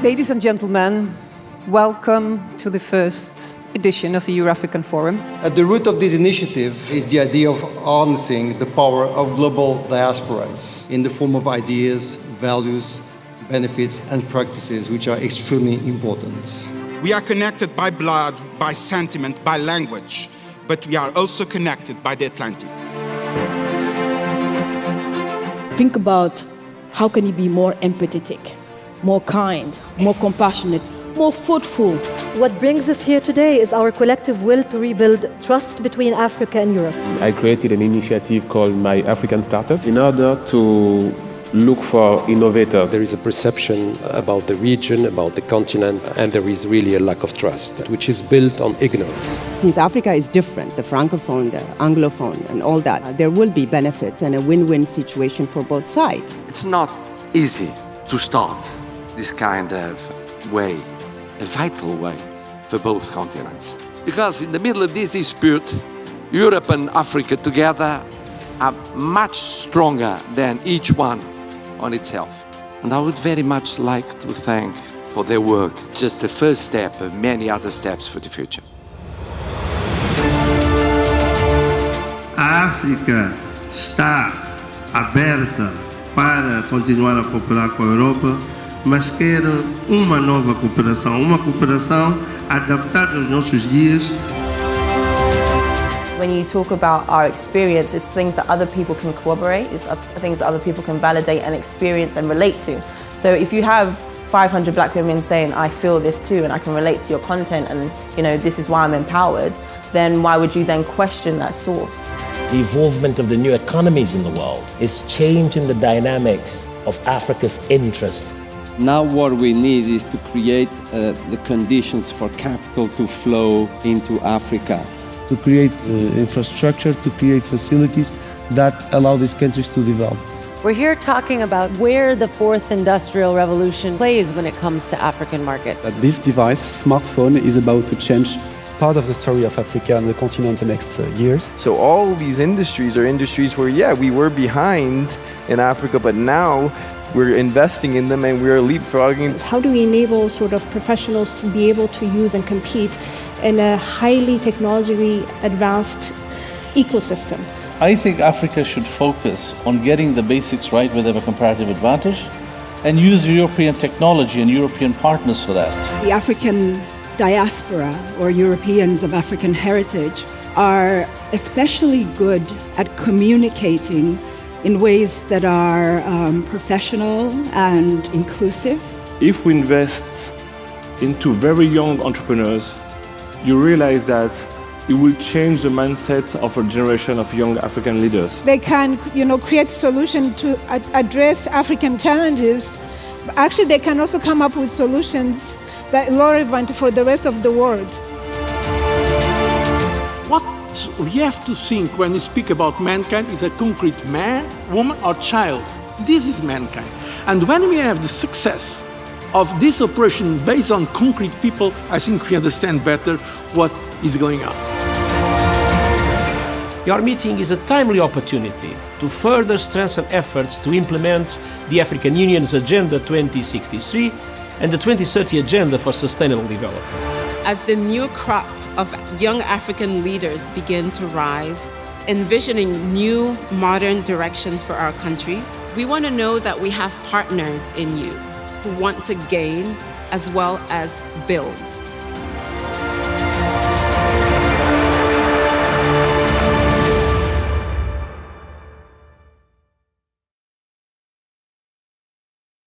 Ladies and gentlemen, welcome to the first edition of the EurAfrican Forum. At the root of this initiative is the idea of harnessing the power of global diasporas in the form of ideas, values, benefits, and practices which are extremely important. We are connected by blood, by sentiment, by language, but we are also connected by the Atlantic. Think about how can you be more empathetic, more kind, more compassionate, more thoughtful. What brings us here today is our collective will to rebuild trust between Africa and Europe. I created an initiative called My African Startup in order to look for innovators. There is a perception about the region, about the continent, and there is really a lack of trust, which is built on ignorance. Since Africa is different, the Francophone, the Anglophone, and all that, there will be benefits and a win-win situation for both sides. It's not easy to start this kind of way, a vital way for both continents. Because in the middle of this dispute, Europe and Africa together are much stronger than each one on itself. And I would very much like to thank for their work, just the first step of many other steps for the future. A África está aberta para continuar a cooperar com a Europa, mas quer uma nova cooperação adaptada aos nossos dias. When you talk about our experience, it's things that other people can corroborate, it's things that other people can validate and experience and relate to. So if you have 500 black women saying, I feel this too and I can relate to your content and this is why I'm empowered, then why would you then question that source? The involvement of the new economies in the world is changing the dynamics of Africa's interest. Now what we need is to create the conditions for capital to flow into Africa. To create infrastructure, to create facilities that allow these countries to develop. We're here talking about where the fourth industrial revolution plays when it comes to African markets. This device, smartphone, is about to change part of the story of Africa and the continent in the next years. So all these industries are industries where, we were behind in Africa, but now we're investing in them and we're leapfrogging. How do we enable sort of professionals to be able to use and compete in a highly technologically advanced ecosystem? I think Africa should focus on getting the basics right where they have a comparative advantage and use European technology and European partners for that. The African diaspora, or Europeans of African heritage, are especially good at communicating in ways that are professional and inclusive. If we invest into very young entrepreneurs, you realize that it will change the mindset of a generation of young African leaders. They can, create solutions to address African challenges. But actually, they can also come up with solutions that are relevant for the rest of the world. What we have to think when we speak about mankind is a concrete man, woman, or child. This is mankind. And when we have the success of this operation based on concrete people, I think we understand better what is going on. Your meeting is a timely opportunity to further strengthen efforts to implement the African Union's Agenda 2063 and the 2030 Agenda for Sustainable Development. As the new crop of young African leaders begin to rise, envisioning new modern directions for our countries, we want to know that we have partners in you who want to gain as well as build.